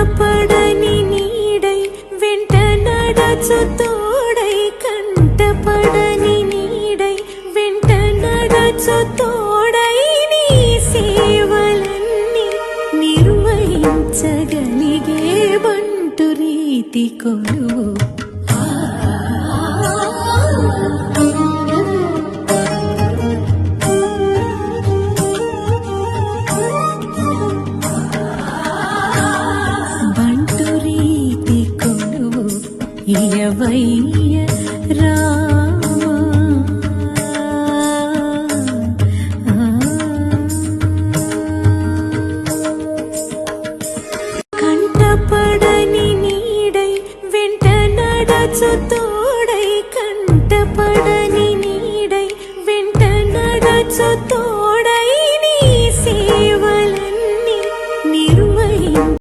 కంటపడని నీడై వెంట నడచు తోడై కంటపడని నీడై వెంట నడచు తోడై నీ సేవలన్నీ నిర్వహించగలిగే బంటు రీతి కొలువు ఇయవయ్య రామా కంటపడని నీడై వెంట నడచు